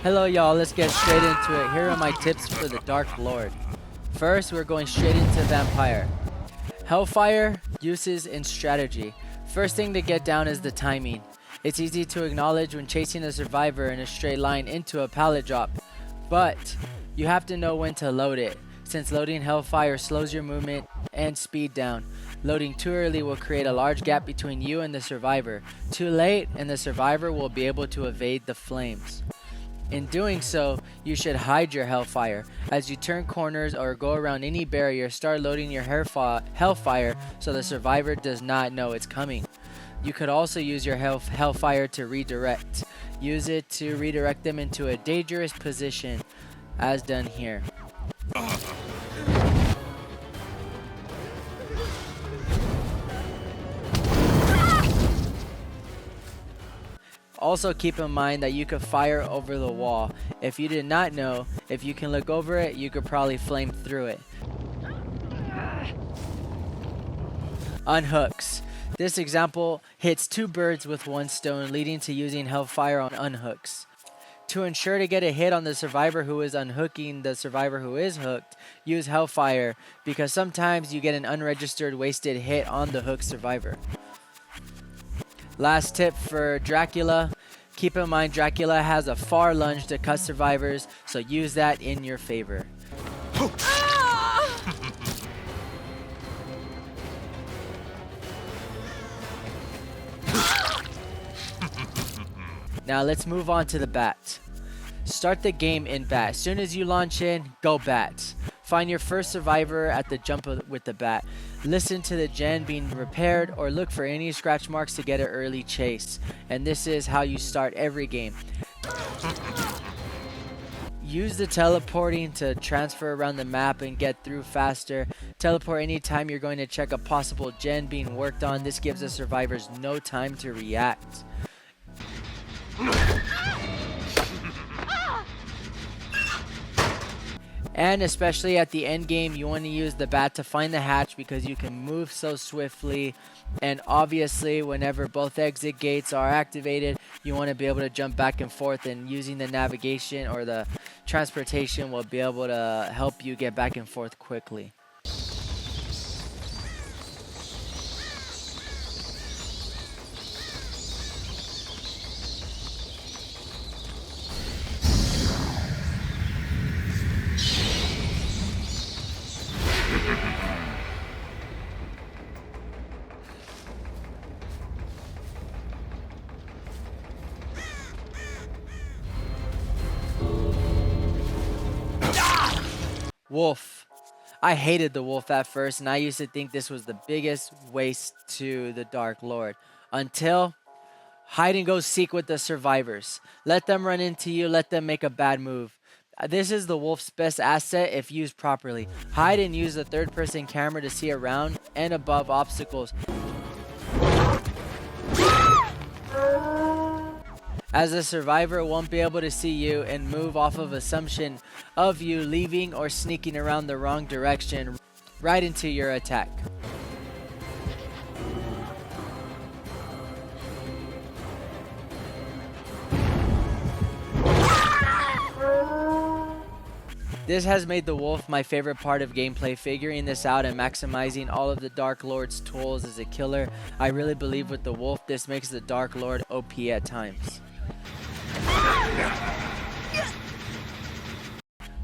Hello y'all, let's get straight into it. Here are my tips for the Dark Lord. First, we're going straight into Vampire. Hellfire, uses, and strategy. First thing to get down is the timing. It's easy to acknowledge when chasing a survivor in a straight line into a pallet drop, but you have to know when to load it, since loading Hellfire slows your movement and speed down. Loading too early will create a large gap between you and the survivor. Too late, and the survivor will be able to evade the flames. In doing so, you should hide your Hellfire. As you turn corners or go around any barrier, start loading your Hellfire so the survivor does not know it's coming. You could also use your Hellfire to redirect. Use it to redirect them into a dangerous position, as done here. Also keep in mind that you could fire over the wall. If you did not know, if you can look over it, you could probably flame through it. Unhooks. This example hits two birds with one stone, leading to using Hellfire on unhooks. To ensure to get a hit on the survivor who is unhooking the survivor who is hooked, use Hellfire, because sometimes you get an unregistered wasted hit on the hooked survivor. Last tip for Dracula. Keep in mind Dracula has a far lunge to cut survivors, so use that in your favor. Now let's move on to the bat. Start the game in bat. As soon as you launch in, go bat. Find your first survivor at the jump with the bat. Listen to the gen being repaired or look for any scratch marks to get an early chase. And this is how you start every game. Use the teleporting to transfer around the map and get through faster. Teleport anytime you're going to check a possible gen being worked on. This gives the survivors no time to react. And especially at the end game, you want to use the bat to find the hatch because you can move so swiftly. And obviously, whenever both exit gates are activated, you want to be able to jump back and forth, and using the navigation or the transportation will be able to help you get back and forth quickly. Wolf. I hated the wolf at first, and I used to think this was the biggest waste to the Dark Lord. Until hide and go seek with the survivors. Let them run into you, let them make a bad move. This is the wolf's best asset if used properly. Hide and use the third person camera to see around and above obstacles, as the survivor won't be able to see you and move off of assumption of you leaving or sneaking around the wrong direction right into your attack. This has made the wolf my favorite part of gameplay. Figuring this out and maximizing all of the Dark Lord's tools as a killer. I really believe with the wolf, this makes the Dark Lord OP at times.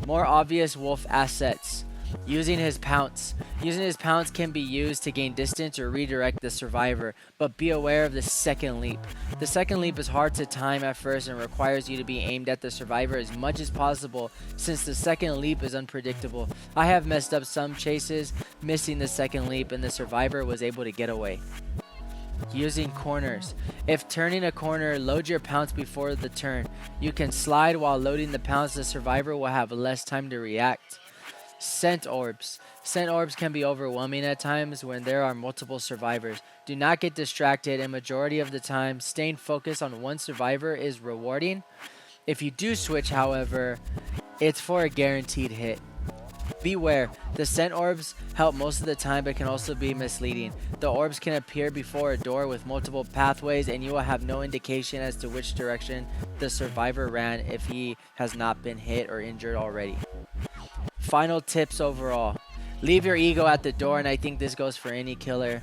More obvious wolf assets. Using his pounce. Using his pounce can be used to gain distance or redirect the survivor, but be aware of the second leap. The second leap is hard to time at first and requires you to be aimed at the survivor as much as possible, since the second leap is unpredictable. I have messed up some chases, missing the second leap, and the survivor was able to get away. Using corners. If turning a corner, load your pounce before the turn. You can slide while loading the pounce. The survivor will have less time to react. Scent orbs. Scent orbs can be overwhelming at times when there are multiple survivors. Do not get distracted, and majority of the time, staying focused on one survivor is rewarding. If you do switch, however, it's for a guaranteed hit. Beware, the scent orbs help most of the time but can also be misleading. The orbs can appear before a door with multiple pathways and you will have no indication as to which direction the survivor ran if he has not been hit or injured already. Final tips overall. Leave your ego at the door, and I think this goes for any killer.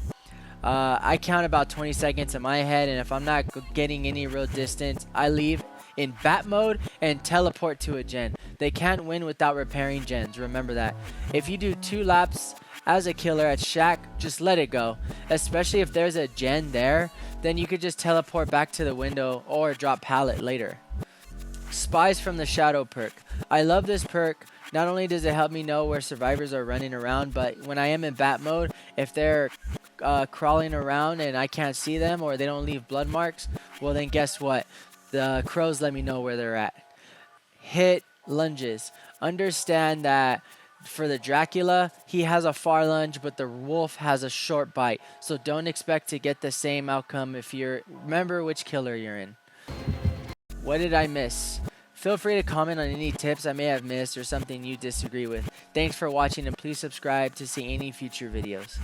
I count about 20 seconds in my head, and if I'm not getting any real distance, I leave in bat mode and teleport to a gen. They can't win without repairing gens, remember that. If you do 2 laps as a killer at Shack, just let it go. Especially if there's a gen there, then you could just teleport back to the window or drop pallet later. Spies from the Shadow perk. I love this perk. Not only does it help me know where survivors are running around, but when I am in bat mode, if they're crawling around and I can't see them or they don't leave blood marks, well then guess what? The crows let me know where they're at. Hit lunges. Understand that for the Dracula, he has a far lunge, but the wolf has a short bite. So don't expect to get the same outcome if you're... Remember which killer you're in. What did I miss? Feel free to comment on any tips I may have missed or something you disagree with. Thanks for watching, and please subscribe to see any future videos.